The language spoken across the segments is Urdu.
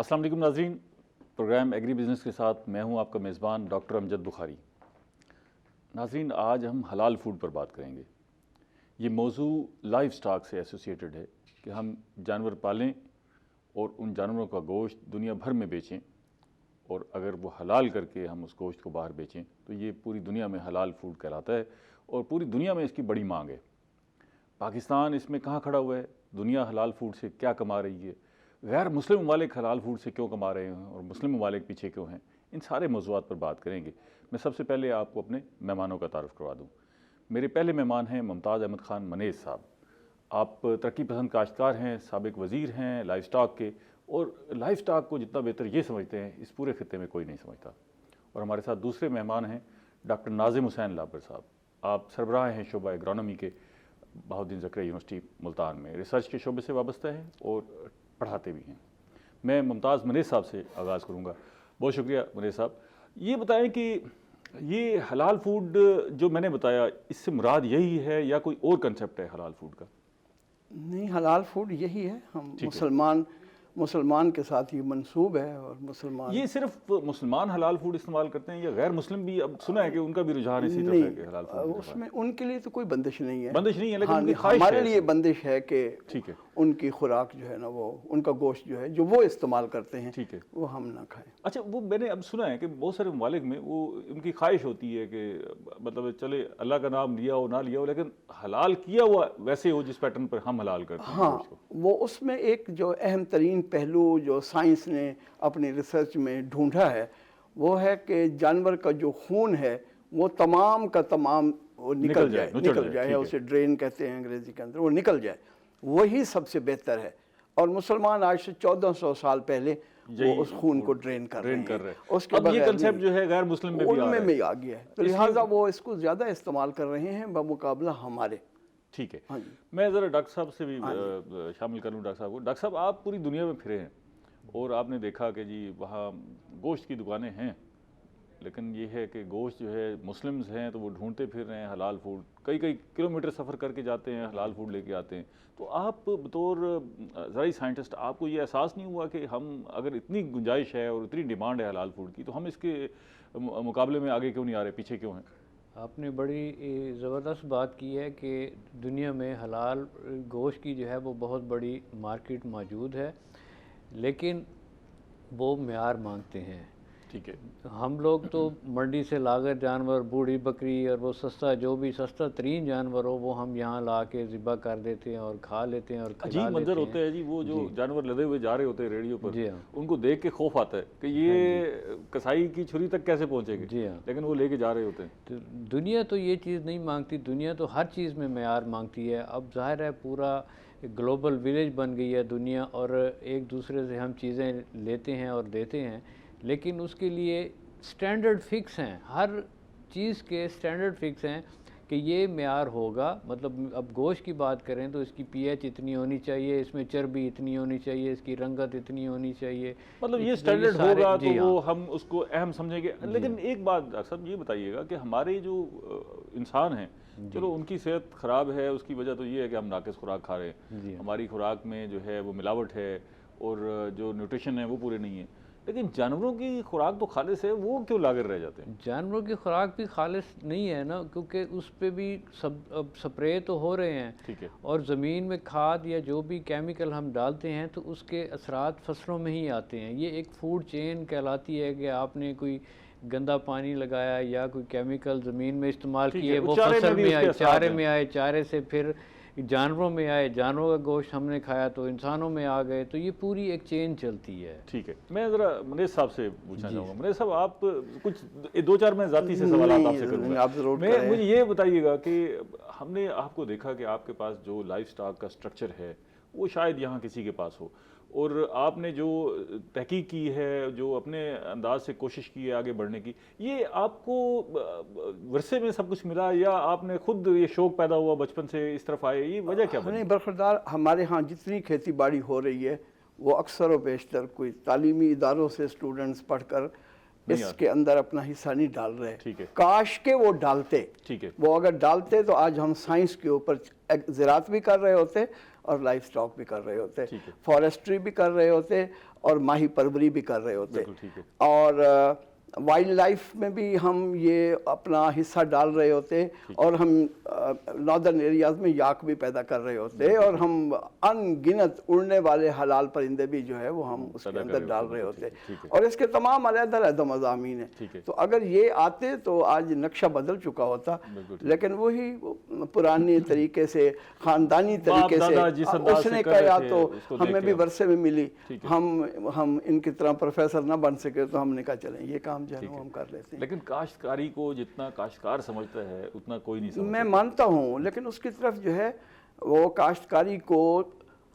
السلام علیکم ناظرین، پروگرام ایگری بزنس کے ساتھ میں ہوں آپ کا میزبان ڈاکٹر امجد بخاری۔ ناظرین، آج ہم حلال فوڈ پر بات کریں گے۔ یہ موضوع لائف سٹاک سے ایسوسیٹڈ ہے کہ ہم جانور پالیں اور ان جانوروں کا گوشت دنیا بھر میں بیچیں، اور اگر وہ حلال کر کے ہم اس گوشت کو باہر بیچیں تو یہ پوری دنیا میں حلال فوڈ کہلاتا ہے اور پوری دنیا میں اس کی بڑی مانگ ہے۔ پاکستان اس میں کہاں کھڑا ہوا ہے؟ دنیا حلال فوڈ سے کیا کما رہی ہے؟ غیر مسلم ممالک حلال فوڈ سے کیوں کما رہے ہیں اور مسلم ممالک پیچھے کیوں ہیں؟ ان سارے موضوعات پر بات کریں گے۔ میں سب سے پہلے آپ کو اپنے مہمانوں کا تعارف کروا دوں۔ میرے پہلے مہمان ہیں ممتاز احمد خان منیز صاحب۔ آپ ترقی پسند کاشتکار ہیں، سابق وزیر ہیں لائف سٹاک کے، اور لائف سٹاک کو جتنا بہتر یہ سمجھتے ہیں اس پورے خطے میں کوئی نہیں سمجھتا۔ اور ہمارے ساتھ دوسرے مہمان ہیں ڈاکٹر ناظم حسین لابر صاحب۔ آپ سربراہ ہیں شعبہ ایگرونومی کے بہاؤالدین زکریا یونیورسٹی ملتان میں، ریسرچ کے شعبے سے وابستہ ہیں اور پڑھاتے بھی ہیں۔ میں ممتاز منیز صاحب سے آغاز کروں گا۔ بہت شکریہ منیز صاحب۔ یہ بتائیں کہ یہ حلال فوڈ جو میں نے بتایا اس سے مراد یہی ہے یا کوئی اور کنسیپٹ ہے حلال فوڈ کا؟ نہیں، حلال فوڈ یہی ہے۔ ہم مسلمان کے ساتھ یہ منسوب ہے، اور مسلمان یہ صرف مسلمان حلال فوڈ استعمال کرتے ہیں یا غیر مسلم بھی؟ اب سنا ہے کہ ان کا بھی رجحان اسی طرف ہے کہ حلال فوڈ اس میں ان کے لیے تو کوئی بندش نہیں ہے۔ بندش نہیں ہے، لیکن ان کی خواہش ہمارے لیے بندش ہے کہ ٹھیک ہے ان کی خوراک جو ہے نا، وہ ان کا گوشت جو ہے جو وہ استعمال کرتے ہیں ٹھیک ہے وہ ہم نہ کھائیں۔ اچھا، وہ میں نے اب سنا ہے کہ بہت سارے ممالک میں وہ ان کی خواہش ہوتی ہے کہ مطلب چلے اللہ کا نام لیا ہو نہ لیا ہو لیکن حلال کیا ہوا ویسے ہو جس پیٹرن پر ہم حلال کرتے ہیں۔ ہاں، وہ اس میں ایک جو اہم ترین پہلو جو سائنس نے اپنی ریسرچ میں ڈھونڈا ہے وہ ہے کہ جانور کا جو خون ہے وہ تمام کا تمام وہ نکل جائے، اسے ڈرین کہتے ہیں انگریزی کے اندر، وہ نکل جائے، وہی سب سے بہتر ہے۔ اور مسلمان آج سے 1400 سال پہلے وہ اس خون کو ڈرین کر رہے ہیں۔ اس کے اب یہ کنسیپٹ جو ہے غیر مسلم میں بھی آ گیا ہے، تو لہٰذا وہ اس کو زیادہ استعمال کر رہے ہیں بمقابلہ ہمارے۔ ٹھیک ہے، میں ذرا ڈاکٹر صاحب سے بھی شامل کروں۔ ڈاکٹر صاحب کو، ڈاکٹر صاحب آپ پوری دنیا میں پھرے ہیں اور آپ نے دیکھا کہ جی وہاں گوشت کی دکانیں ہیں، لیکن یہ ہے کہ گوشت جو ہے مسلمز ہیں تو وہ ڈھونڈتے پھر رہے ہیں حلال فوڈ، کئی کلومیٹر سفر کر کے جاتے ہیں حلال فوڈ لے کے آتے ہیں۔ تو آپ بطور زرعی سائنٹسٹ آپ کو یہ احساس نہیں ہوا کہ ہم اگر اتنی گنجائش ہے اور اتنی ڈیمانڈ ہے حلال فوڈ کی تو ہم اس کے مقابلے میں آگے کیوں نہیں آ رہے، پیچھے کیوں ہیں؟ آپ نے بڑی زبردست بات کی ہے کہ دنیا میں حلال گوشت کی جو ہے وہ بہت بڑی مارکیٹ موجود ہے، لیکن وہ معیار مانگتے ہیں۔ ٹھیک ہے، ہم لوگ تو منڈی سے لاگر جانور، بوڑھی بکری اور وہ سستا جو بھی سستا ترین جانور ہو وہ ہم یہاں لا کے ذبح کر دیتے ہیں اور کھا لیتے ہیں اور عجیب منظر ہوتا ہے جی، وہ جو جانور لدے ہوئے جا رہے ہوتے ہیں ریڈیو پر، ان کو دیکھ کے خوف آتا ہے کہ یہ کسائی کی چھری تک کیسے پہنچے گے، جی ہاں، لیکن وہ لے کے جا رہے ہوتے ہیں۔ دنیا تو یہ چیز نہیں مانگتی، دنیا تو ہر چیز میں معیار مانگتی ہے۔ اب ظاہر ہے پورا گلوبل ولیج بن گئی ہے دنیا، اور ایک دوسرے سے ہم چیزیں لیتے ہیں اور دیتے ہیں، لیکن اس کے لیے سٹینڈرڈ فکس ہیں، ہر چیز کے سٹینڈرڈ فکس ہیں کہ یہ معیار ہوگا۔ مطلب اب گوشت کی بات کریں تو اس کی پی ایچ اتنی ہونی چاہیے، اس میں چربی اتنی ہونی چاہیے، اس کی رنگت اتنی ہونی چاہیے، مطلب یہ سٹینڈرڈ ہوگا تو وہ ہم اس کو اہم سمجھیں گے۔ لیکن ایک بات ڈاکٹر صاحب یہ بتائیے گا کہ ہمارے جو انسان ہیں، چلو ان کی صحت خراب ہے، اس کی وجہ تو یہ ہے کہ ہم ناقص خوراک کھا رہے ہیں، ہماری خوراک میں جو ہے وہ ملاوٹ ہے اور جو نیوٹریشن ہے وہ پورے نہیں ہیں، لیکن جانوروں کی خوراک تو خالص ہے، وہ کیوں لاگر رہ جاتے ہیں؟ جانوروں کی خوراک بھی خالص نہیں ہے نا، کیونکہ اس پہ بھی سپرے تو ہو رہے ہیں، ٹھیک ہے، اور زمین میں کھاد یا جو بھی کیمیکل ہم ڈالتے ہیں تو اس کے اثرات فصلوں میں ہی آتے ہیں۔ یہ ایک فوڈ چین کہلاتی ہے کہ آپ نے کوئی گندا پانی لگایا یا کوئی کیمیکل زمین میں استعمال کیے، وہ فصل میں آئے، چارے میں آئے، چارے سے پھر جانوروں میں آئے، جانوروں کا گوشت ہم نے کھایا تو انسانوں میں آ گئے، تو یہ پوری ایک چین چلتی ہے۔ ٹھیک ہے، میں ذرا منیز صاحب سے پوچھنا چاہوں گا۔ منیز صاحب آپ کچھ دو چار میں ذاتی سے سوالات آپ سے کروں گا۔ مجھے یہ بتائیے گا کہ ہم نے آپ کو دیکھا کہ آپ کے پاس جو لائف سٹاک کا سٹرکچر ہے وہ شاید یہاں کسی کے پاس ہو، اور آپ نے جو تحقیق کی ہے، جو اپنے انداز سے کوشش کی ہے آگے بڑھنے کی، یہ آپ کو ورثے میں سب کچھ ملا یا آپ نے خود یہ شوق پیدا ہوا بچپن سے اس طرف آئے، یہ وجہ کیا بنی؟ نہیں، برخوردار ہمارے ہاں جتنی کھیتی باڑی ہو رہی ہے وہ اکثر و بیشتر کوئی تعلیمی اداروں سے اسٹوڈنٹس پڑھ کر اس کے اندر اپنا حصہ نہیں ڈال رہے۔ کاش کے وہ ڈالتے، وہ اگر ڈالتے تو آج ہم سائنس کے اوپر زراعت بھی کر رہے ہوتے اور لائف سٹاک بھی کر رہے ہوتے، ٹھیک ہے، فارسٹری بھی کر رہے ہوتے اور ماہی پروری بھی کر رہے ہوتے، بالکل ٹھیک ہے، اور وائلڈ لائف میں بھی ہم یہ اپنا حصہ ڈال رہے ہوتے، اور ہم ناردرن ایریاز میں یاک بھی پیدا کر رہے ہوتے، اور ہم ان گنت اڑنے والے حلال پرندے بھی جو ہے وہ ہم اس کے اندر ڈال رہے ہوتے، اور اس کے تمام علیحدہ علیحدہ مضامین ہیں۔ تو اگر یہ آتے تو آج نقشہ بدل چکا ہوتا، لیکن وہی پرانے طریقے سے، خاندانی طریقے سے اس نے کہا تو ہمیں بھی ورثے میں ملی، ہم ان کی طرح پروفیسر نہ بن سکے تو ہم نے کہا چلیں یہ کام جو ہے ہم کر لیتے ہیں۔ لیکن کاشتکاری کو جتنا کاشتکار سمجھتا ہے اتنا کوئی نہیں سمجھتا۔ میں مانتا ہوں، لیکن اس کی طرف جو ہے وہ کاشتکاری کو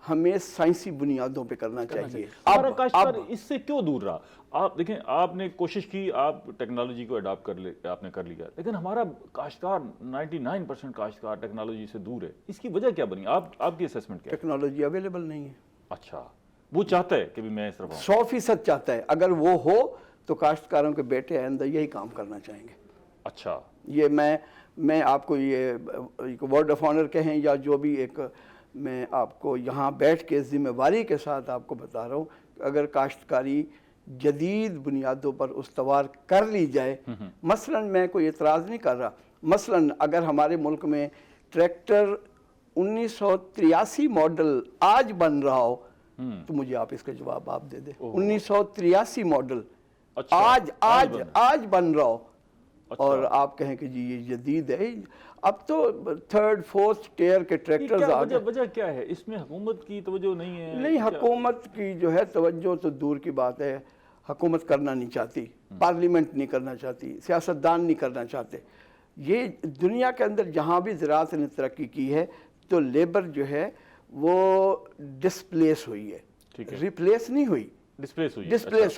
ہمیں سائنسی بنیادوں پہ کرنا چاہیے۔ ہمارا کاشتکار اس سے کیوں دور رہا؟ آپ دیکھیں، آپ نے کوشش کی، آپ ٹیکنالوجی کو اڈاپٹ آپ نے کر لیا، لیکن ہمارا کاشتکار 99% کاشتکار ٹیکنالوجی سے دور ہے۔ اس کی وجہ کیا بنی؟ آپ کی اسیسمنٹ کیا ہے؟ ٹیکنالوجی اویلیبل نہیں ہے۔ اچھا، وہ چاہتا ہے کہ میں اس طرف آؤں۔ 100% چاہتا ہے، اگر وہ ہو تو کاشتکاروں کے بیٹے آئندہ یہی کام کرنا چاہیں گے۔ اچھا، یہ میں آپ کو یہ ورڈ آف آنر کہیں یا جو بھی ایک، میں آپ کو یہاں بیٹھ کے ذمہ داری کے ساتھ آپ کو بتا رہا ہوں کہ اگر کاشتکاری جدید بنیادوں پر استوار کر لی جائے، مثلا میں کوئی اعتراض نہیں کر رہا، مثلا اگر ہمارے ملک میں ٹریکٹر 1983 ماڈل آج بن رہا ہو تو مجھے آپ اس کا جواب آپ دے دیں۔ 1983 ماڈل آج بن رہا ہو اور آپ کہیں کہ جی یہ جدید ہے، اب تو 3rd 4th ٹیئر کے ٹریکٹرز آ گئے۔ وجہ کیا ہے؟ اس میں حکومت کی توجہ نہیں ہے؟ نہیں، حکومت کی جو ہے توجہ تو دور کی بات ہے، حکومت کرنا نہیں چاہتی، پارلیمنٹ نہیں کرنا چاہتی، سیاستدان نہیں کرنا چاہتے۔ یہ دنیا کے اندر جہاں بھی زراعت نے ترقی کی ہے تو لیبر جو ہے وہ ڈسپلیس ہوئی ہے، ریپلیس نہیں ہوئی، ڈسپلیس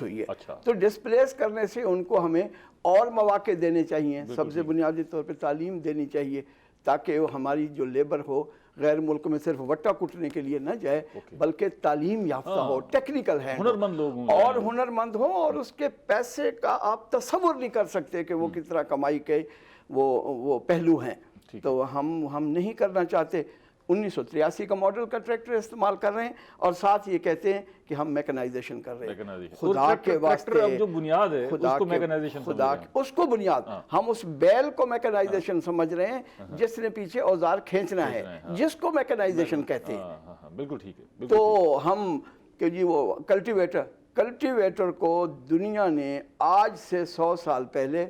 ہوئی ہے۔ تو ڈسپلیس کرنے سے ان کو ہمیں اور مواقع دینے چاہیے، سب سے بنیادی طور پہ تعلیم دینی چاہیے تاکہ وہ ہماری جو لیبر ہو غیر ملک میں صرف وٹا کٹنے کے لیے نہ جائے بلکہ تعلیم یافتہ ہو، ٹیکنیکل ہے، ہنرمند لوگ ہوں اور ہنرمند ہو، اور اس کے پیسے کا آپ تصور نہیں کر سکتے کہ وہ کس طرح کمائی کے وہ پہلو ہیں۔ تو ہم نہیں کرنا چاہتے۔ 1983 کا ماڈل کا ٹریکٹر استعمال کر رہے ہیں اور ساتھ یہ کہتے ہیں کہ ہم میکنائزیشن کر رہے ہیں۔ خدا کے واسطے اب جو بنیاد ہے اس کو میکنائزیشن سمجھ رہے ہیں، اس کو بنیاد، ہم اس بیل کو میکنائزیشن سمجھ رہے ہیں جس نے پیچھے اوزار کھینچنا ہے، جس کو میکنائزیشن کہتے ہیں۔ بالکل ٹھیک ہے۔ تو ہم کہ جی وہ کلٹیویٹر کو دنیا نے آج سے 100 سال پہلے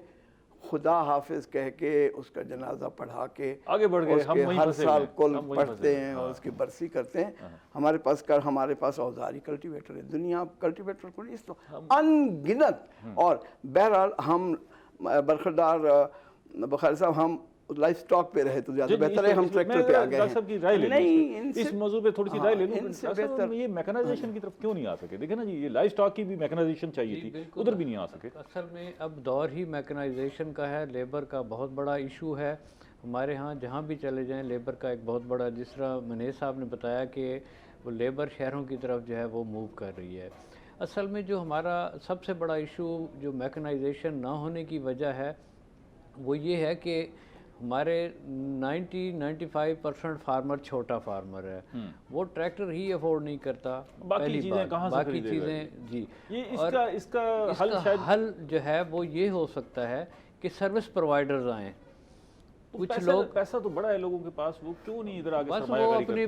خدا حافظ کہہ کے اس کا جنازہ پڑھا کے آگے بڑھ گئے، ہم ہر سال کل پڑھتے ہیں اور اس کی برسی کرتے ہیں۔ ہمارے پاس اوزاری کلٹیویٹر ہے، دنیا کلٹیویٹر کو نہیں، ان گنت۔ اور بہرحال ہم برخوردار بخاری صاحب، ہم لائف سٹاک پہ رہے تو زیادہ بہتر ہے، ہم ٹریکٹر پہ آ گئے ہیں۔ نہیں، اس موضوع پہ تھوڑی سی رائے لے لوں، یہ میکنائزیشن کی طرف کیوں نہیں آ سکے؟ دیکھیں نا جی، یہ لائف سٹاک کی بھی میکنائزیشن چاہیے تھی، ادھر بھی نہیں آ سکے۔ اصل میں اب دور ہی میکنائزیشن کا ہے، لیبر کا بہت بڑا ایشو ہے ہمارے ہاں، جہاں بھی چلے جائیں لیبر کا ایک بہت بڑا، جس طرح منیز صاحب نے بتایا کہ وہ لیبر شہروں کی طرف جو ہے وہ موو کر رہی ہے۔ اصل میں جو ہمارا سب سے بڑا ایشو جو میکنائزیشن نہ ہونے کی وجہ ہے وہ یہ ہے کہ ہمارے 95% فارمر چھوٹا فارمر ہے، وہ ٹریکٹر ہی افورڈ نہیں کرتا، باقی چیزیں کہاں سے باقی چیزیں جی۔ اس کا حل جو ہے وہ یہ ہو سکتا ہے کہ سروس پرووائڈرز آئیں، کچھ لوگ، پیسہ تو بڑا ہے لوگوں کے پاس، وہ کیوں نہیں ادھر آگے بس وہ اپنی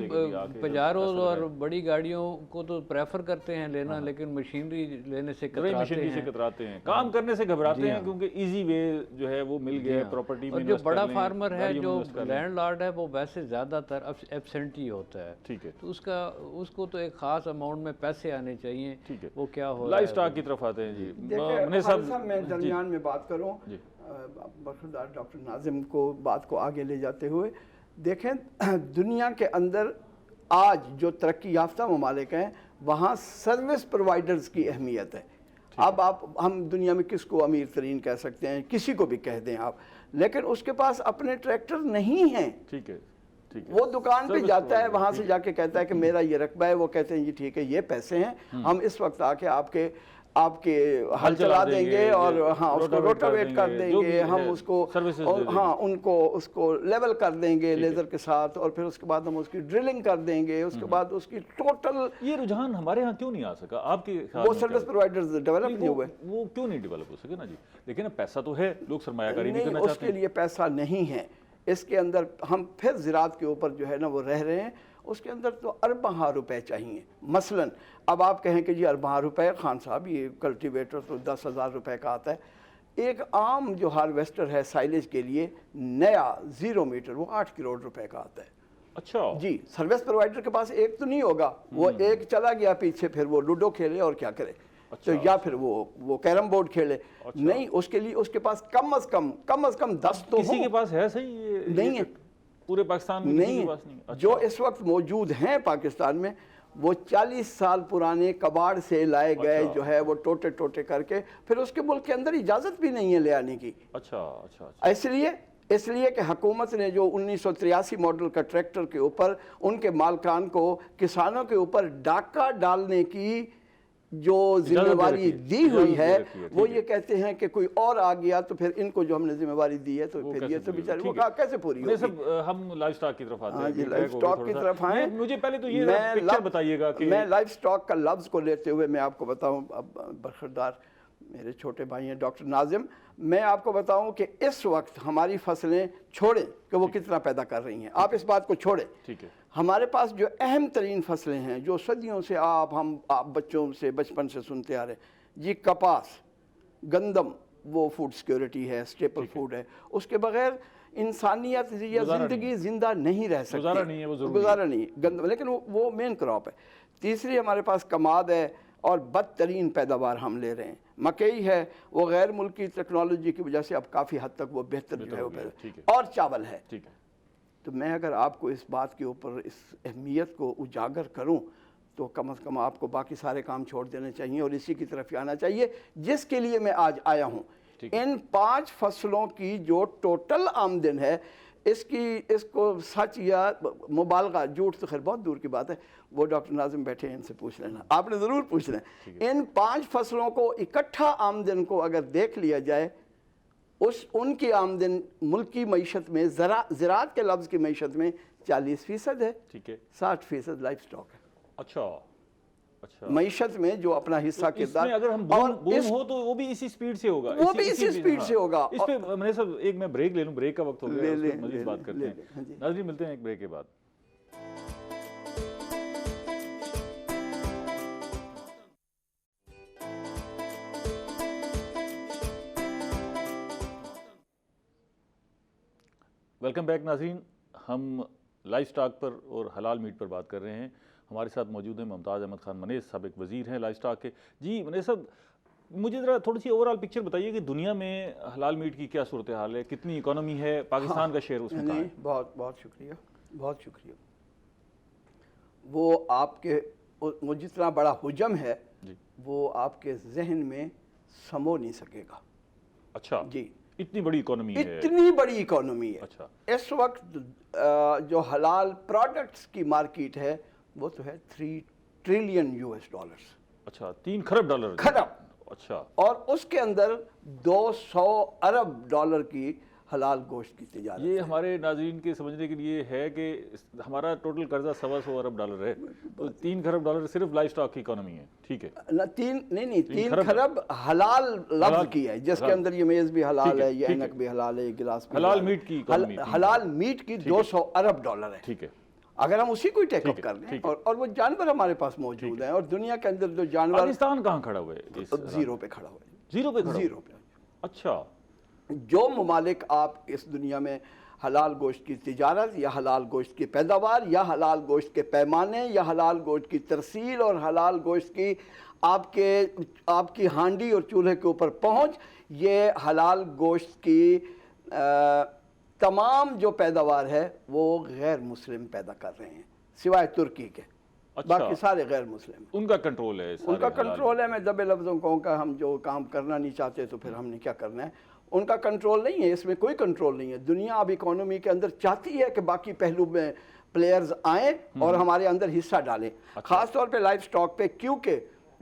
پجاروز اور بڑی گاڑیوں کو تو پریفر کرتے ہیں لینا، لیکن مشینری لینے سے کتراتے ہیں، کام کرنے سے گھبراتے ہیں کیونکہ ایزی وے جو ہے وہ مل گیا پراپرٹی میں۔ جو بڑا فارمر ہے، جو لینڈ لارڈ ہے، وہ ویسے زیادہ تر ایبسینٹی ہوتا ہے، ٹھیک ہے، تو اس کو تو ایک خاص اماؤنٹ میں پیسے آنے چاہیے۔ وہ کیا ہو لائف سٹاک کی طرف آتے ہیں جی۔ میں درمیان میں بات کروں، برخوردار ڈاکٹر ناظم کو بات کو آگے لے جاتے ہوئے، دیکھیں دنیا کے اندر آج جو ترقی یافتہ ممالک ہیں وہاں سروس پرووائڈرز کی اہمیت ہے۔ اب ہم دنیا میں کس کو امیر ترین کہہ سکتے ہیں، کسی کو بھی کہہ دیں آپ، لیکن اس کے پاس اپنے ٹریکٹر نہیں ہیں۔ ٹھیک ہے، وہ دکان پہ جاتا ہے، وہاں سے جا کے کہتا ہے کہ میرا یہ رقبہ ہے، وہ کہتے ہیں جی ٹھیک ہے، یہ پیسے ہیں، ہم اس وقت آ کے آپ کے آپ کے ہل چلا دیں گے اور ہاں اس کو روٹاویٹ کر دیں گے، ہم اس کو ہاں ان کو اس کو لیول کر دیں گے لیزر کے ساتھ، اور پھر اس کے بعد ہم اس کی ڈرلنگ کر دیں گے، اس کے بعد اس کی ٹوٹل. یہ رجحان ہمارے ہاں کیوں نہیں آ سکا آپ کے خیال وہ میں؟ سروس پرووائڈرز ڈیولپ نہیں ہوئے. وہ کیوں نہیں ڈیولپ ہو سکے نا جی؟ لیکن اب پیسہ تو ہے، لوگ سرمایہ کاری بھی کرنا نہیں، اس چاہتے کے ہیں. لیے پیسہ نہیں ہے. اس کے اندر ہم پھر زراعت کے اوپر جو ہے نا وہ رہ رہے ہیں. اس کے اندر تو ارباں روپے چاہیے. مثلا اب آپ کہیں کہ جی ارباں روپے، خان صاحب یہ کلٹیویٹر تو 10,000 روپے کا آتا ہے. ایک عام جو ہارویسٹر ہے سائلیج کے لیے نیا 0 میٹر وہ 8 کروڑ روپے کا آتا ہے. اچھا جی سروس پرووائڈر کے پاس ایک تو نہیں ہوگا، وہ ایک چلا گیا پیچھے، پھر وہ لوڈو کھیلے اور کیا کرے، تو یا پھر وہ کیرم بورڈ کھیلے. نہیں، اس کے لیے اس کے پاس کم از کم 10 تو کسی کے پاس ہے صحیح؟ نہیں ہے پورے پاکستان میں کسی کے پاس نہیں. جو اس وقت موجود ہیں پاکستان میں وہ 40 سال پرانے کباڑ سے لائے گئے جو ہے وہ ٹوٹے ٹوٹے کر کے، پھر اس کے ملک کے اندر اجازت بھی نہیں ہے لے آنے کی. اچھا اس لیے کہ حکومت نے جو 1983 ماڈل کا ٹریکٹر کے اوپر ان کے مالکان کو کسانوں کے اوپر ڈاکہ ڈالنے کی جو ذمہ داری دی ہوئی ہے، وہ یہ کہتے ہیں کہ کوئی اور آ گیا تو پھر ان کو جو ہم نے ذمہ داری دی ہے تو پھر یہ تو بیچارے وہ کیسے پوری ہوگی. ہم لائف سٹاک کی طرف آتے ہیں. لائف سٹاک کی طرف آئیں. مجھے پہلے تو یہ پکچر بتائیے گا کہ میں لائف سٹاک کا لفظ کو لیتے ہوئے میں آپ کو بتاؤں، اب برخوردار میرے چھوٹے بھائی ہیں ڈاکٹر ناظم، میں آپ کو بتاؤں کہ اس وقت ہماری فصلیں چھوڑیں کہ وہ کتنا پیدا کر رہی ہیں، آپ اس بات کو چھوڑیں. ٹھیک ہے. ہمارے پاس جو اہم ترین فصلیں ہیں جو صدیوں سے آپ بچوں سے بچپن سے سنتے آ رہے ہیں، جی کپاس، گندم، وہ فوڈ سیکیورٹی ہے، سٹیپل فوڈ ہے، اس کے بغیر انسانیت یا زندگی زندہ نہیں رہ سکتی. گزارا نہیں ہے گندم، لیکن وہ مین کراپ ہے. تیسری ہمارے پاس کماد ہے اور بدترین پیداوار ہم لے رہے ہیں. مکئی ہے، وہ غیر ملکی ٹیکنالوجی کی وجہ سے اب کافی حد تک وہ بہتر جو ہے وہ پیدا، اور چاول ہے. تو میں اگر آپ کو اس بات کے اوپر اس اہمیت کو اجاگر کروں تو کم از کم آپ کو باقی سارے کام چھوڑ دینے چاہیے اور اسی کی طرف آنا چاہیے جس کے لیے میں آج آیا ہوں. ان 5 فصلوں کی جو ٹوٹل آمدن ہے، اس کو سچ یا مبالغہ، جھوٹ تو خیر بہت دور کی بات ہے، وہ ڈاکٹر ناظم بیٹھے ہیں، ان سے پوچھ لینا، آپ نے ضرور پوچھ لیں. ان 5 فصلوں کو اکٹھا آمدن کو اگر دیکھ لیا جائے، ان کی آمدن ملکی معیشت میں زراعت کے لفظ کی معیشت میں 40% ہے. 60% لائف سٹاک ہے. اچھا معیشت میں جو اپنا حصہ کردار، اگر ہم بوم ہو تو وہ بھی اسی سپیڈ سے ہوگا. وہ بھی اسی سپیڈ سے ہوگا. اس پہ میں سب ایک میں بریک لے لوں، بریک کا وقت ہو گیا، اس پہ مزید بات کرتے ہیں. ناظرین ملتے ہیں ایک بریک کے بعد. ویلکم بیک ناظرین. ہم لائف سٹاک پر اور حلال میٹ پر بات کر رہے ہیں. ہمارے ساتھ موجود ہیں ممتاز احمد خان منیس، سابق وزیر ہیں لائف سٹاک کے. جی منیس صاحب، مجھے ذرا تھوڑی سی اوور آل پکچر بتائیے کہ دنیا میں حلال میٹ کی کیا صورتحال ہے، کتنی اکانومی ہے، پاکستان کا شیئر اس میں کہاں ہے؟ بہت شکریہ، بہت شکریہ. وہ آپ کے وہ جتنا بڑا حجم ہے وہ آپ کے ذہن میں سمو نہیں سکے گا. اچھا جی، اتنی بڑی اکانومی ہے. اتنی بڑی اکانومی ہے. اچھا. اس وقت جو حلال پروڈکٹس کی مارکیٹ ہے وہ تو ہے 3 ٹریلین US ڈالرز. اچھا، 3 کھرب ڈالر. اچھا. اور اس کے اندر 200 ارب ڈالر کی حلال گوشت کی تجارت. یہ ہمارے ناظرین کے سمجھنے کے لیے ہے کہ ہمارا ٹوٹل قرضہ 125 ارب ڈالر ہے، تو 3 کھرب ڈالر صرف لائف سٹاک کی اکانومی ہے. ٹھیک ہے. 3 کھرب حلال لفظ کی ہے، جس کے اندر یہ میز بھی حلال ہے، یہ اینک بھی حلال ہے، یہ گلاس بھی حلال میٹ کی اکانومی. حلال میٹ کی 200 ارب ڈالر ہے. ٹھیک ہے. اگر ہم اسی کو ٹیک اپ کر لیں اور وہ جانور ہمارے پاس موجود ہیں، اور دنیا کے اندر جو جانور، پاکستان کہاں کھڑا ہوا ہے؟ 0 پہ کھڑا ہوا ہے. 0 پہ کھڑا. 0 پہ. اچھا. جو ممالک آپ اس دنیا میں حلال گوشت کی تجارت یا حلال گوشت کی پیداوار یا حلال گوشت کے پیمانے یا حلال گوشت کی ترسیل اور حلال گوشت کی آپ کی ہانڈی اور چولہے کے اوپر پہنچ، یہ حلال گوشت کی تمام جو پیداوار ہے وہ غیر مسلم پیدا کر رہے ہیں سوائے ترکی کے. باقی سارے غیر مسلم. ان کا کنٹرول ہے. ان کا کنٹرول ہے. میں دبے لفظوں کہوں کہ ہم جو کام کرنا نہیں چاہتے تو پھر ہم نے کیا کرنا ہے. ان کا کنٹرول نہیں ہے، اس میں کوئی کنٹرول نہیں ہے. دنیا اب اکانومی کے اندر چاہتی ہے کہ باقی پہلو میں پلیئرز آئیں اور ہمارے اندر حصہ ڈالیں، خاص طور پہ لائف سٹاک پہ، کیونکہ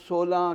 16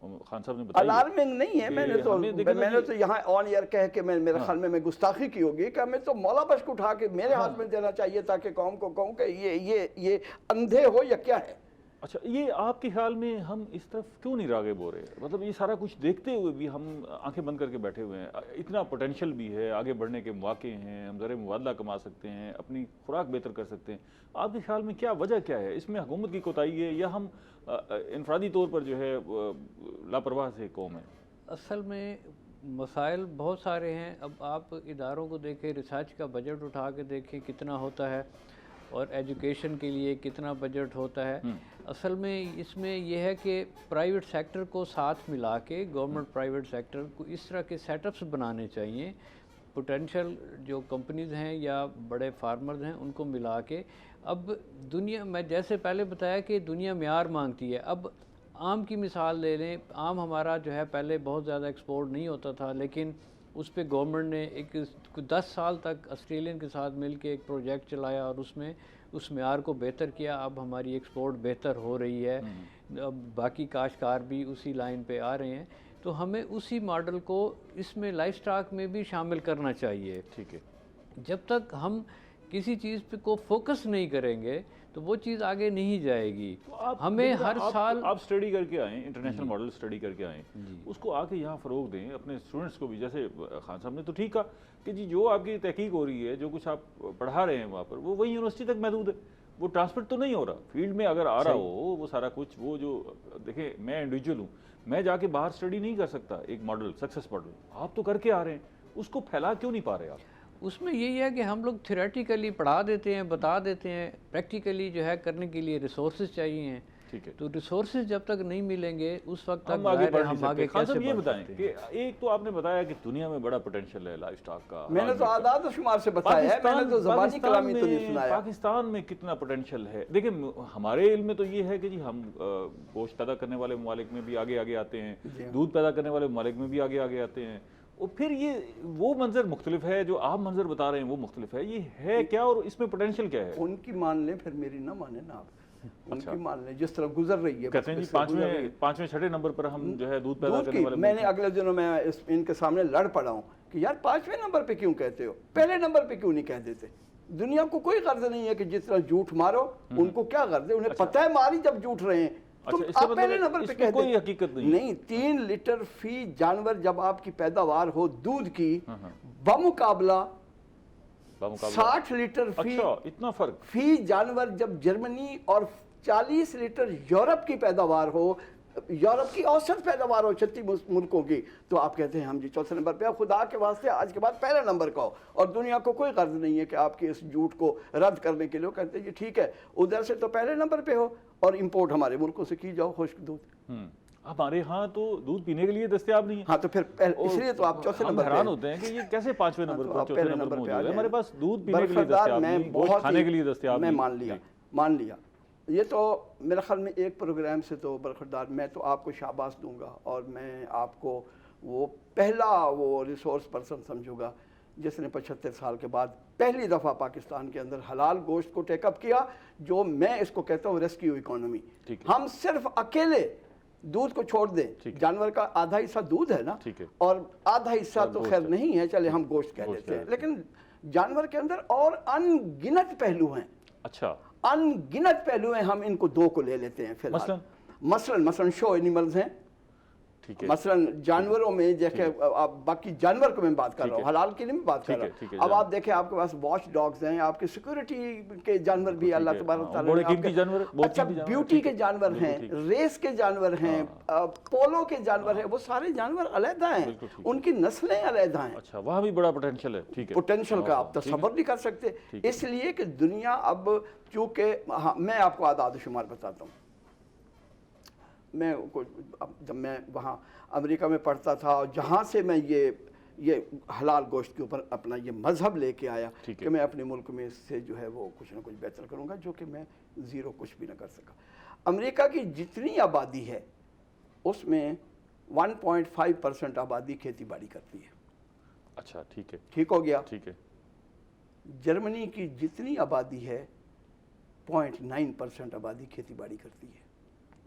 خان صاحب نے بتایا الارمنگ نہیں ہے. میں نے تو یہاں آن ایئر کہہ کے میرے خیال میں گستاخی کی ہوگی کہ ہمیں تو مولا بخش کو اٹھا کے میرے ہاتھ میں دینا چاہیے تاکہ قوم کو کہوں کہ یہ اندھے ہو یا کیا ہے. اچھا یہ آپ کے خیال میں ہم اس طرف کیوں نہیں راغب ہو رہے؟ مطلب یہ سارا کچھ دیکھتے ہوئے بھی ہم آنکھیں بند کر کے بیٹھے ہوئے ہیں. اتنا پوٹینشیل بھی ہے, آگے بڑھنے کے مواقع ہیں, ہم ذرائع مبادلہ کما سکتے ہیں, اپنی خوراک بہتر کر سکتے ہیں. آپ کے خیال میں کیا وجہ کیا ہے؟ اس میں حکومت کی کوتاہی ہے یا ہم انفرادی طور پر جو ہے لاپرواہ سے قوم ہے؟ اصل میں مسائل بہت سارے ہیں. اب آپ اداروں کو دیکھیں, ریسرچ کا بجٹ اٹھا کے دیکھیں کتنا ہوتا ہے, اور ایجوکیشن کے لیے کتنا بجٹ ہوتا ہے. اصل میں اس میں یہ ہے کہ پرائیویٹ سیکٹر کو ساتھ ملا کے گورنمنٹ پرائیویٹ سیکٹر کو اس طرح کے سیٹ اپس بنانے چاہیے. پوٹینشیل جو کمپنیز ہیں یا بڑے فارمرز ہیں ان کو ملا کے. اب دنیا میں جیسے پہلے بتایا کہ دنیا معیار مانگتی ہے. اب آم کی مثال لے لیں, آم ہمارا جو ہے پہلے بہت زیادہ ایکسپورٹ نہیں ہوتا تھا, لیکن اس پہ گورنمنٹ نے ایک 10 سال تک آسٹریلین کے ساتھ مل کے ایک پروجیکٹ چلایا اور اس میں اس معیار کو بہتر کیا. اب ہماری ایکسپورٹ بہتر ہو رہی ہے, اب باقی کاشتکار بھی اسی لائن پہ آ رہے ہیں. تو ہمیں اسی ماڈل کو اس میں لائف سٹاک میں بھی شامل کرنا چاہیے. ٹھیک ہے. جب تک ہم کسی چیز پہ کو فوکس نہیں کریں گے تو وہ چیز آگے نہیں جائے گی. ہمیں ہر سال آپ اسٹڈی کر کے آئیں, انٹرنیشنل ماڈل اسٹڈی کر کے آئیں, اس کو آ کے یہاں فروغ دیں اپنے اسٹوڈنٹس کو بھی. جیسے خان صاحب نے تو ٹھیک کہا کہ جی جو آپ کی تحقیق ہو رہی ہے, جو کچھ آپ پڑھا رہے ہیں وہاں پر, وہ وہی یونیورسٹی تک محدود ہے, وہ ٹرانسفر تو نہیں ہو رہا. فیلڈ میں اگر آ رہا ہو وہ سارا کچھ, وہ جو دیکھیں میں انڈیویجول ہوں, میں جا کے باہر اسٹڈی نہیں کر سکتا ایک ماڈل, سکسیس ماڈل. آپ تو کر کے آ رہے ہیں, اس کو پھیلا کیوں نہیں پا رہے آپ؟ اس میں یہی ہے کہ ہم لوگ تھیوریٹیکلی پڑھا دیتے ہیں, بتا دیتے ہیں, پریکٹیکلی جو ہے کرنے کے لیے ریسورسز چاہیے ہیں. ٹھیک ہے. تو ریسورسز جب تک نہیں ملیں گے اس وقت تک ہم آگے بڑھ نہیں ہم آگے سکتے. خان کیسے صاحب یہ بڑھ بتائیں سکتے ہیں؟ کہ ایک تو آپ نے بتایا کہ دنیا میں بڑا پوٹینشیل ہے لائف سٹاک کا. میں نے تو اعداد و شمار سے بتایا ہے, میں نے تو زبانی کلامی تو نہیں سنایا. پاکستان میں کتنا پوٹینشیل ہے؟ دیکھیں ہمارے علم میں تو یہ ہے کہ جی ہم گوشت پیدا کرنے والے ممالک میں بھی آگے آتے ہیں, دودھ پیدا کرنے والے ممالک میں بھی آگے آتے ہیں. اور پھر یہ وہ منظر مختلف ہے, جو آپ منظر بتا رہے ہیں وہ مختلف ہے. یہ ہے کیا اور اس میں پوٹینشیل کیا ہے؟ ان کی مان لیں, پھر میری نہ مانیں نا آپ. ان کی مان لیں جس طرح گزر رہی ہے. کہتے ہیں جی پانچویں چھٹے نمبر پر ہم جو ہے دودھ پیدا کرنے والے. میں نے اگلے دنوں میں ان کے سامنے لڑ پڑا ہوں کہ یار 5ویں نمبر پہ کیوں کہتے ہو, پہلے نمبر پہ کیوں نہیں کہہ دیتے؟ دنیا کو کوئی غرض نہیں ہے کہ جس طرح جھوٹ مارو, ان کو کیا غرض ہے؟ انہیں پتہ ہے ماری جب جھوٹ رہے ہیں. آپ پہلے نمبر پہ کہہ کوئی حقیقت نہیں. 3 لیٹر فی جانور جب آپ کی پیداوار ہو دودھ کی, بمقابلہ 60 لیٹر اتنا فرق فی جانور جب جرمنی, اور 40 لیٹر یورپ کی پیداوار ہو, یورپ کی اوسط پیداوار ہو 36 ملکوں کی, تو آپ کہتے ہیں ہم جی 4تھے نمبر پہ. اب خدا کے واسطے آج کے بعد پہلے نمبر کا ہو. اور دنیا کو کوئی غرض نہیں ہے کہ آپ کے اس جھوٹ کو رد کرنے کے لیے کہتے ہیں جی ٹھیک ہے ادھر سے تو پہلے نمبر پہ ہو, اور امپورٹ ہمارے ملکوں سے کی جاؤ خشک دودھ. ہمارے ہاں تو دودھ پینے کے لیے دستیاب نہیں ہے. ہاں تو پھر اس لیے تو آپ 4تھے نمبر پہ حیران ہوتے ہیں کہ یہ کیسے 5ویں نمبر پر 4تھے نمبر پر موجود ہے. ہمارے پاس دودھ پینے کے لیے دستیاب نہیں, گوشت کھانے کے لیے دستیاب نہیں. میں مان لیا. یہ تو میرے خیال میں ایک پروگرام سے تو برخوردار. میں تو آپ کو شاباش دوں گا, اور میں آپ کو وہ پہلا وہ ریسورس پرسن سمجھوں گا جس نے 75 سال کے بعد پہلی دفعہ پاکستان کے اندر حلال گوشت کو ٹیک اپ کیا, جو میں اس کو کہتا ہوں ریسکیو اکانومی. ہم صرف اکیلے دودھ کو چھوڑ دیں, جانور کا آدھا حصہ دودھ ہے نا, اور آدھا حصہ تو خیر نہیں ہے, چلے ہم گوشت کہہ لیتے ہیں, لیکن جانور کے اندر اور ان گنت پہلو ہیں. اچھا, ان گنت پہلو ہیں, ہم ان کو 2 کو لے لیتے ہیں فی الحال. مثلاً شو اینیملز ہیں, مثلاً جانوروں میں جیسے آپ باقی جانور کو میں بات کر رہا ہوں, حلال کی نہیں بات کر رہا ہوں. اب آپ دیکھیں آپ کے پاس واچ ڈاگز ہیں, آپ کے سیکورٹی کے جانور بھی اللہ تبارک تعالیٰ نے, اچھا بیوٹی کے جانور ہیں, ریس کے جانور ہیں, پولو کے جانور ہیں, وہ سارے جانور علیحدہ ہیں, ان کی نسلیں علیحدہ ہیں. اچھا, وہاں بھی بڑا پوٹینشیل ہے. پوٹینشیل کا آپ تصور نہیں کر سکتے. اس لیے کہ دنیا اب چونکہ میں آپ کو اعداد و شمار بتاتا ہوں. جب میں وہاں امریکہ میں پڑھتا تھا, جہاں سے میں یہ حلال گوشت کے اوپر اپنا یہ مذہب لے کے آیا کہ میں اپنے ملک میں اس سے جو ہے وہ کچھ نہ کچھ بہتر کروں گا, جو کہ میں زیرو کچھ بھی نہ کر سکا. امریکہ کی جتنی آبادی ہے اس میں 1.5% آبادی کھیتی باڑی کرتی ہے. اچھا, ٹھیک ہے, ٹھیک ہو گیا. ٹھیک ہے. جرمنی کی جتنی آبادی ہے 0.9% آبادی کھیتی باڑی کرتی ہے.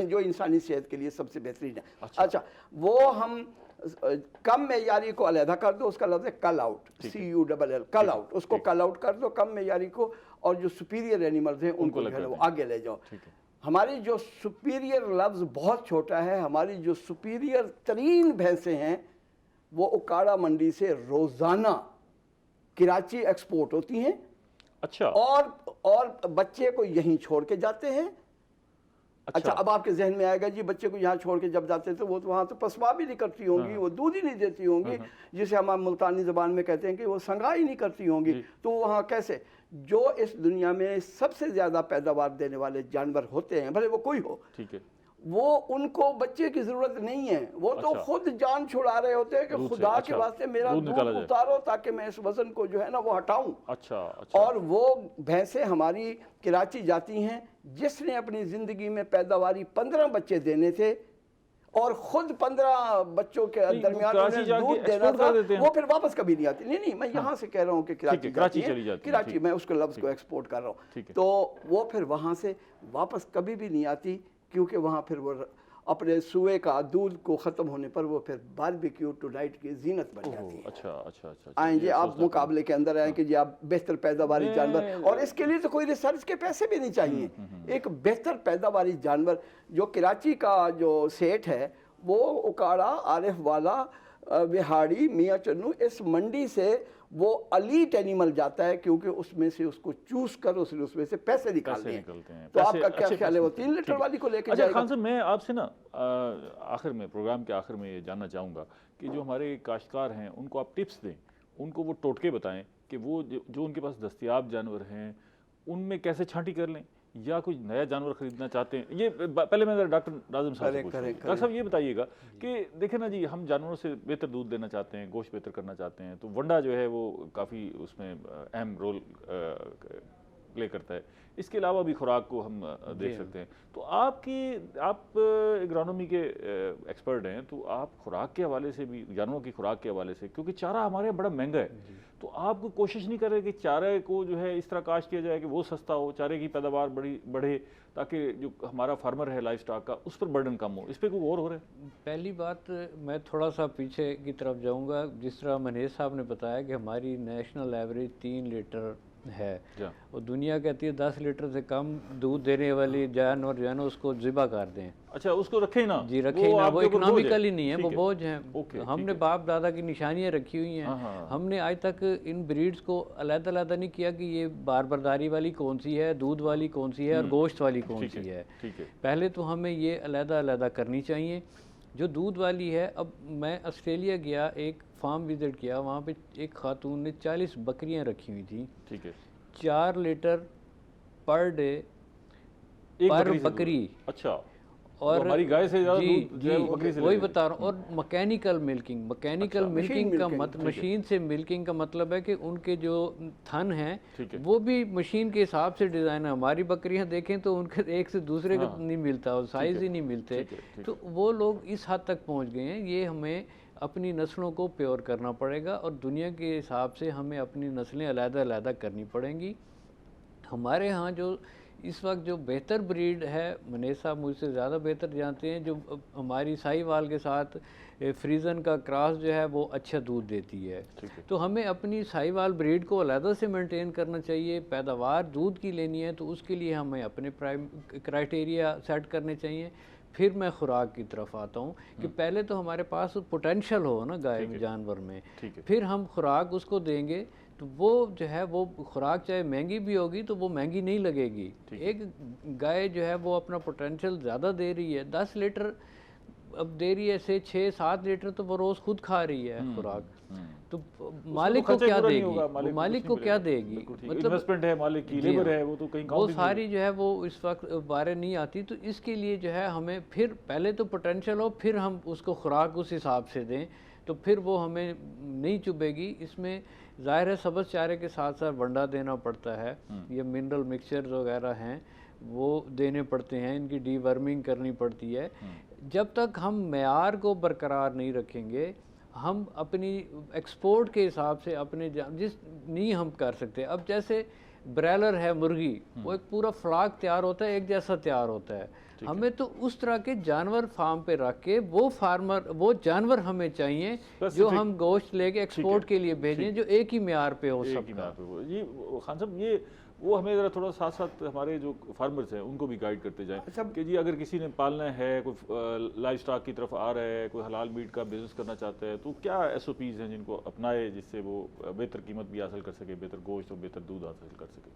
جو انسانی صحت کے لیے سب سے بہترین ہے. اچھا وہ ہم کم معیاری کو علیحدہ کر دو, اس کا لفظ ہے کل آؤٹ, CULL, کل آؤٹ, اس کو کل آؤٹ کر دو کم معیاری کو, اور جو سپیریئر اینیملز ہیں ان کو جو ہے وہ آگے لے جاؤ. ہماری جو سپیریئر لفظ بہت چھوٹا ہے, ہماری جو سپیریئر ترین بھینسیں ہیں وہ اوکاڑا منڈی سے روزانہ کراچی ایکسپورٹ ہوتی ہیں. اچھا, اور بچے کو یہیں چھوڑ کے جاتے ہیں. اچھا اب آپ کے ذہن میں آئے گا جی بچے کو یہاں چھوڑ کے جب جاتے تھے وہ تو وہاں تو پسوا بھی نہیں کرتی ہوں گی, وہ دودھ ہی نہیں دیتی ہوں گی, جسے ہم ملتانی زبان میں کہتے ہیں کہ وہ سنگا ہی نہیں کرتی ہوں گی. تو وہاں کیسے, جو اس دنیا میں سب سے زیادہ پیداوار دینے والے جانور ہوتے ہیں, بھلے وہ کوئی ہو, ٹھیک ہے, وہ ان کو بچے کی ضرورت نہیں ہے, وہ تو خود جان چھڑا رہے ہوتے ہیں کہ خدا کے واسطے میرا دودھ اتارو تاکہ میں اس وزن کو جو ہے نا وہ ہٹاؤں. اچھا, اور وہ بھینسیں ہماری کراچی جاتی ہیں, جس نے اپنی زندگی میں پیداواری 15 بچے دینے تھے اور خود 15 بچوں کے درمیان دودھ دینا تھا, وہ پھر واپس کبھی نہیں آتی. نہیں میں یہاں سے کہہ رہا ہوں کہ کراچی کراچی, میں اس کو لفظ کو ایکسپورٹ کر رہا ہوں, تو وہ پھر وہاں سے واپس کبھی بھی نہیں آتی, کیونکہ وہاں پھر وہ اپنے سوئے کا دودھ کو ختم ہونے پر وہ پھر باربیکیو ٹو ڈائٹ کی زینت بن جاتی ہے. اچھا, آئیں جی آپ مقابلے کے اندر آئیں کہ جی آپ بہتر پیداواری جانور, اور اس کے لیے تو کوئی ریسرچ کے پیسے بھی نہیں چاہیے. ایک بہتر پیداواری جانور جو کراچی کا جو سیٹ ہے وہ اوکاڑا, عارف والا, وہاڑی, میاں چنو, اس منڈی سے وہ الیٹ اینیمل جاتا ہے, کیونکہ اس میں سے اس کو چوز کر اس میں سے پیسے نکالتے ہیں. تو آپ کا کیا خیال ہے, وہ 3 لیٹر والی کو لے کے جائے گا؟ خان صاحب میں آپ سے نا آخر میں, پروگرام کے آخر میں یہ جاننا چاہوں گا کہ جو ہمارے کاشتکار ہیں ان کو آپ ٹپس دیں, ان کو وہ ٹوٹکے بتائیں کہ وہ جو ان کے پاس دستیاب جانور ہیں ان میں کیسے چھانٹی کر لیں, یا کوئی نیا جانور خریدنا چاہتے ہیں. یہ پہلے میں ڈاکٹر ناظم صاحب سے پوچھوں. ڈاکٹر صاحب یہ بتائیے گا کہ دیکھیں نا جی, ہم جانوروں سے بہتر دودھ دینا چاہتے ہیں, گوشت بہتر کرنا چاہتے ہیں, تو ونڈا جو ہے وہ کافی اس میں اہم رول پلے کرتا ہے. اس کے علاوہ بھی خوراک کو ہم دیکھ سکتے ہیں. تو آپ ایگرانومی کے ایکسپرٹ ہیں, تو آپ خوراک کے حوالے سے بھی, جانوروں کی خوراک کے حوالے سے, کیونکہ چارہ ہمارے یہاں بڑا مہنگا ہے, تو آپ کو کوشش نہیں کر رہے کہ چارے کو جو ہے اس طرح کاشت کیا جائے کہ وہ سستا ہو, چارے کی پیداوار بڑھے, تاکہ جو ہمارا فارمر ہے لائف سٹاک کا اس پر برڈن کم ہو. اس پہ کوئی غور ہو رہا ہے؟ پہلی بات میں تھوڑا سا پیچھے کی طرف جاؤں گا. جس طرح منیز صاحب نے بتایا کہ ہماری نیشنل ایوریج 3 لیٹر ہے, اور دنیا کہتی ہے 10 لیٹر سے کم دودھ دینے والی جانور جو ہے نا اس کو ذبح کر دیں. اچھا, اس کو رکھے ہی نا. جی رکھے ہی نا, وہ اکنامیکلی نہیں ہے, وہ بوجھ ہیں. ہم نے باپ دادا کی نشانیاں رکھی ہوئی ہیں, ہم نے آج تک ان بریڈز کو علیحدہ نہیں کیا کہ یہ باربرداری والی کون سی ہے, دودھ والی کون سی ہے, اور گوشت والی کون سی ہے. پہلے تو ہمیں یہ علیحدہ کرنی چاہیے. جو دودھ والی ہے, اب میں آسٹریلیا گیا, ایک فارم وزٹ کیا, وہاں پہ ایک خاتون نے 40 بکریاں رکھی ہوئی تھیں. ٹھیک ہے, 4 لیٹر پر ڈے پر بکری. اچھا, اور ہماری گائے سے زیادہ دودھ جو ہے وہ بکری سے, وہی بتا رہا ہوں. اور مکینیکل ملکنگ کا مشین سے ملکنگ کا مطلب ہے کہ ان کے جو تھن ہیں وہ بھی مشین کے حساب سے ڈیزائن ہے. ہماری بکریاں دیکھیں تو ان کے ایک سے دوسرے کا نہیں ملتا, سائز ہی نہیں ملتے. تو وہ لوگ اس حد تک پہنچ گئے ہیں. یہ ہمیں اپنی نسلوں کو پیور کرنا پڑے گا, اور دنیا کے حساب سے ہمیں اپنی نسلیں علیحدہ کرنی پڑیں گی. ہمارے ہاں جو اس وقت جو بہتر بریڈ ہے, منیز صاحب مجھ سے زیادہ بہتر جانتے ہیں, جو ہماری سائی وال کے ساتھ فریزن کا کراس جو ہے وہ اچھا دودھ دیتی ہے. تو ہمیں اپنی سائی وال بریڈ کو علیحدہ سے مینٹین کرنا چاہیے. پیداوار دودھ کی لینی ہے تو اس کے لیے ہمیں اپنے کرائٹیریا سیٹ کرنے چاہیے. پھر میں خوراک کی طرف آتا ہوں کہ پہلے تو ہمارے پاس پوٹینشیل ہو نا گائے میں, جانور میں, پھر ہم خوراک اس کو دیں گے تو وہ جو ہے وہ خوراک چاہے مہنگی بھی ہوگی تو وہ مہنگی نہیں لگے گی. ایک گائے جو ہے وہ اپنا پوٹینشیل زیادہ دے رہی ہے, 10 لیٹر اب دے رہی ہے, سے 6-7 لیٹر تو وہ روز خود کھا رہی ہے خوراک. تو مالک کو کیا دے گی, مالک کو کیا دے گی, انویسٹمنٹ ہے مالک کی, لیبر ہے, وہ تو کہیں وہ ساری جو ہے وہ اس وقت بارے نہیں آتی. تو اس کے لیے جو ہے ہمیں پھر پہلے تو پوٹینشیل ہو, پھر ہم اس کو خوراک اس حساب سے دیں, تو پھر وہ ہمیں نہیں چبھے گی. اس میں ظاہر ہے سبز چارے کے ساتھ ساتھ ونڈا دینا پڑتا ہے, یہ منرل مکسچرز وغیرہ ہیں وہ دینے پڑتے ہیں, ان کی ڈی ورمنگ کرنی پڑتی ہے. جب تک ہم معیار کو برقرار نہیں رکھیں گے, ہم اپنی ایکسپورٹ کے حساب سے اپنے جس نہیں ہم کر سکتے. اب جیسے برائلر ہے مرغی، وہ ایک پورا فلاک تیار ہوتا ہے، ایک جیسا تیار ہوتا ہے. ہمیں تو اس طرح کے جانور فارم پہ رکھ کے وہ جانور ہمیں چاہیے جو ہم گوشت لے کے ایکسپورٹ کے لیے بھیجیں، جو ایک ہی معیار پہ ہو سب کا. جی خان صاحب، یہ وہ ہمیں ذرا تھوڑا ساتھ ساتھ ہمارے جو فارمرز ہیں ان کو بھی گائیڈ کرتے جائیں کہ جی اگر کسی نے پالنا ہے، کوئی لائف سٹاک کی طرف آ رہا ہے، کوئی حلال میٹ کا بزنس کرنا چاہتا ہے، تو کیا ایس او پیز ہیں جن کو اپنائے جس سے وہ بہتر قیمت بھی حاصل کر سکے، بہتر گوشت اور بہتر دودھ حاصل کر سکے؟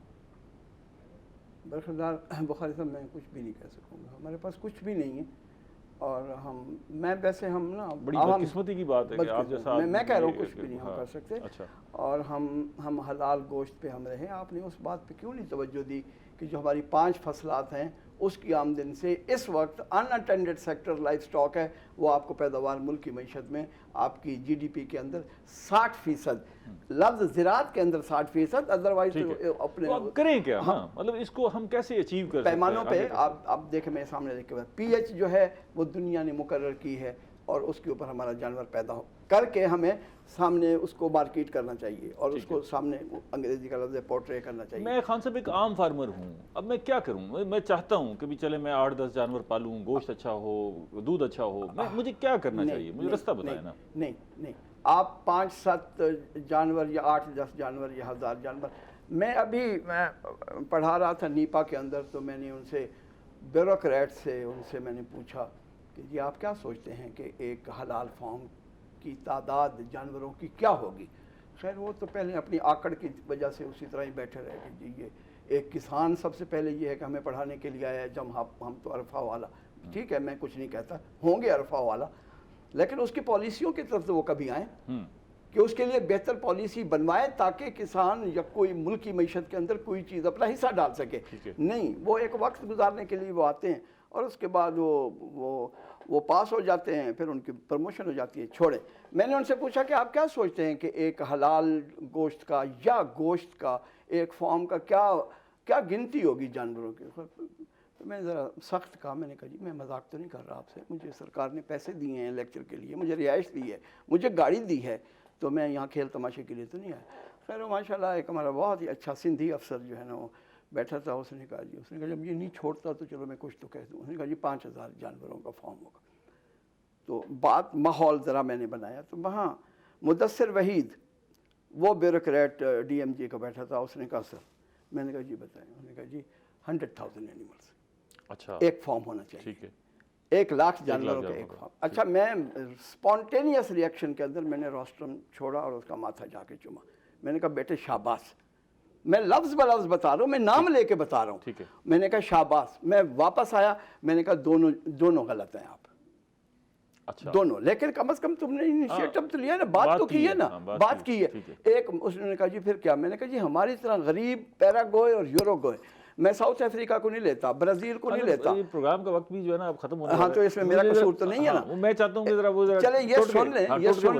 برخلاف بخاری صاحب میں کچھ بھی نہیں کہہ سکوں گا، ہمارے پاس کچھ بھی نہیں ہے. اور میں ویسے ہم نا بڑی بدقسمتی کی بات ہے کہ آپ جیسا میں کہہ رہا ہوں کچھ بھی نہیں ہم کر سکتے. اچھا. اور ہم حلال گوشت پہ ہم رہیں. آپ نے اس بات پہ کیوں نہیں توجہ دی کہ جو ہماری 5 فصلات ہیں اس کی آمدن سے اس وقت ان اٹینڈڈ سیکٹر لائف سٹاک ہے، وہ آپ کو پیداوار ملک کی معیشت میں آپ کی جی ڈی پی کے اندر 60%، لفظ زراعت کے اندر 60%، ادروائز اپنے کریں کیا؟ ہاں مطلب اس کو ہم کیسے اچیو کر سکتے ہیں پیمانوں پہ؟ آپ دیکھیں میرے سامنے دیکھ کے پی ایچ جو ہے وہ دنیا نے مقرر کی ہے، اور اس کے اوپر ہمارا جانور پیدا کر کے ہمیں سامنے اس کو مارکیٹ کرنا چاہیے، اور اس کو سامنے انگریزی کا لفظ ہے پورٹرے کرنا چاہیے. میں خان صاحب ایک عام فارمر ہوں، اب میں کیا کروں؟ میں چاہتا ہوں کہ بھی چلے میں 8-10 جانور پالوں، گوشت اچھا ہو، دودھ اچھا ہو، مجھے کیا کرنا چاہیے؟ مجھے رستہ بتائیں نا. نہیں، آپ 5-7 جانور یا 8-10 جانور یا 1000 جانور. میں پڑھا رہا تھا نیپا کے اندر، تو میں نے ان سے بیوروکریٹ سے میں نے پوچھا کہ جی آپ کیا سوچتے ہیں کہ ایک حلال فارم کی تعداد جانوروں کی کیا ہوگی؟ خیر وہ تو پہلے اپنی آکڑ کی وجہ سے اسی طرح ہی بیٹھے رہے کہ جی یہ ایک کسان سب سے پہلے یہ ہے کہ ہمیں پڑھانے کے لیے آیا ہے، جب ہم تو عرفہ والا، ٹھیک ہے میں کچھ نہیں کہتا، ہوں گے عرفہ والا، لیکن اس کی پالیسیوں کی طرف سے وہ کبھی آئیں کہ اس کے لیے بہتر پالیسی بنوائے تاکہ کسان یا کوئی ملک کی معیشت کے اندر کوئی چیز اپنا حصہ ڈال سکے. نہیں، وہ ایک وقت گزارنے کے لیے وہ آتے ہیں اور اس کے بعد وہ پاس ہو جاتے ہیں، پھر ان کی پروموشن ہو جاتی ہے. چھوڑیں. میں نے ان سے پوچھا کہ آپ کیا سوچتے ہیں کہ ایک حلال گوشت کا یا گوشت کا ایک فارم کا کیا گنتی ہوگی جانوروں کی؟ تو میں ذرا سخت کہا، میں نے کہا جی میں مذاق تو نہیں کر رہا آپ سے، مجھے سرکار نے پیسے دیے ہیں لیکچر کے لیے، مجھے رہائش دی ہے، مجھے گاڑی دی ہے، تو میں یہاں کھیل تماشے کے لیے تو نہیں آیا. خیر وہ ماشاء اللہ ایک ہمارا بہت ہی اچھا سندھی افسر جو ہے نا وہ بیٹھا تھا، اس نے کہا جب یہ نہیں چھوڑتا تو چلو میں کچھ تو کہہ دوں. اس نے کہا جی 5000 جانوروں کا فارم ہوگا. تو بات ماحول ذرا میں نے بنایا، تو وہاں مدثر وحید وہ بیوروکریٹ ڈی ایم جی کا بیٹھا تھا. اس نے کہا سر، میں نے کہا جی بتائیں. انہوں نے کہا جی 100,000 اینیملس اچھا ایک فارم ہونا چاہیے. ٹھیک ہے، 1,00,000 جانوروں کا ایک فارم. اچھا میں اسپونٹینیس ریئیکشن کے اندر میں نے روسٹرم چھوڑا اور اس کا ماتھا جا کے چوما. میں نے کہا بیٹے شاباش، میں لفظ بلفظ بتا رہا ہوں، میں نام لے کے بتا رہا ہوں. میں نے کہا شاباش. میں واپس آیا، میں نے کہا دونوں غلط ہیں آپ، دونوں. لیکن کم از کم تم نے انیشیٹو تو لیا نا، بات تو کی ہے نا، بات کی ہے. ایک اس نے کہا جی پھر کیا؟ میں نے کہا جی ہماری طرح غریب پیراگوئے اور یوروگوئے، میں ساؤتھ افریقہ کو نہیں لیتا، برازیل کو نہیں لیتا. پروگرام کا وقت بھی جو ہے نا اب ختم ہونے ہاں تو اس میں میرا قصور تو نہیں ہے نا. میں چاہتا ہوں کہ ذرا وہ چلیں یہ سن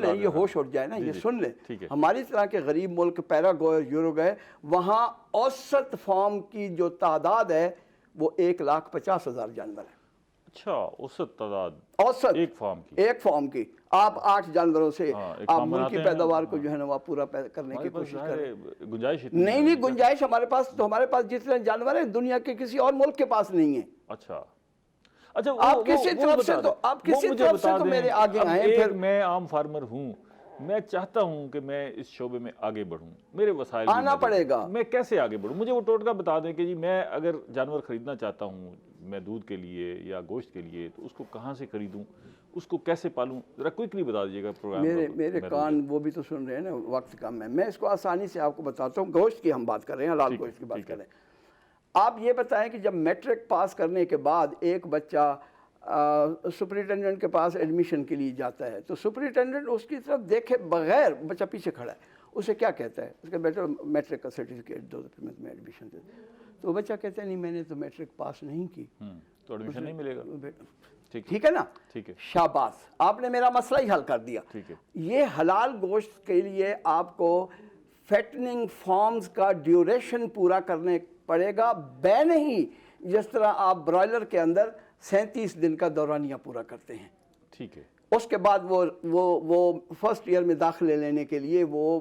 لیں، یہ ہوش اٹھ جائے نا، یہ سن لیں. ہماری طرح کے غریب ملک پیراگوئے، یوروگوئے، وہاں اوسط فارم کی جو تعداد ہے وہ 1,50,000 جانور ہے. اچھا، اوسط تعداد اوسط ایک فارم کی آپ 8 جانوروں سے آپ ملک کی پیداوار کو جو ہے نا وہ پورا کرنے کی کوشش کریں. گنجائش نہیں گنجائش ہمارے پاس جتنے جانور ہیں دنیا کے کسی اور ملک کے پاس نہیں ہے. اچھا آپ کسی طرف سے تو میرے آگے آئیں. پھر میں عام فارمر ہوں، میں چاہتا ہوں کہ میں اس شعبے میں آگے بڑھوں، میرے وسائل آنا پڑے گا. میں کیسے آگے بڑھوں؟ مجھے وہ ٹوٹکا بتا دیں کہ جی میں اگر جانور خریدنا چاہتا ہوں میں دودھ کے لیے یا گوشت کے لیے، تو اس کو کہاں سے خریدوں، اس کو کیسے پالوں؟ ذرا کوئکلی بتا دیجیے گا. پروگرام میرے کان وہ بھی تو سن رہے ہیں نا، وقت کم ہے. میں اس کو آسانی سے آپ کو بتاتا ہوں. گوشت کی ہم بات کر رہے ہیں، حلال گوشت کی بات کر رہے ہیں. آپ یہ بتائیں کہ جب میٹرک پاس کرنے کے بعد ایک بچہ سپرنٹینڈنٹ کے پاس ایڈمیشن کے لیے جاتا ہے، تو سپرنٹینڈنٹ اس کی طرف دیکھے بغیر، بچہ پیچھے کھڑا ہے، اسے کیا کہتا ہے؟ اس کا بیٹا میٹرک کا سرٹیفکیٹ دو، پھر میں تمہیں ایڈمیشن دے دوں. تو وہ بچہ کہتا ہے نہیں میں نے تو میٹرک پاس نہیں کی، تو ایڈمیشن نہیں ملے گا. ٹھیک ہے نا؟ شاباش، آپ نے میرا مسئلہ ہی حل کر دیا. یہ حلال گوشت کے لیے آپ کو فیٹننگ فارمز کا ڈیوریشن پورا کرنے پڑے گا، بے نہیں جس طرح آپ برائلر کے اندر 37 دن کا دورانیہ پورا کرتے ہیں. ٹھیک ہے. اس کے بعد وہ فرسٹ ایئر میں داخلے لینے کے لیے وہ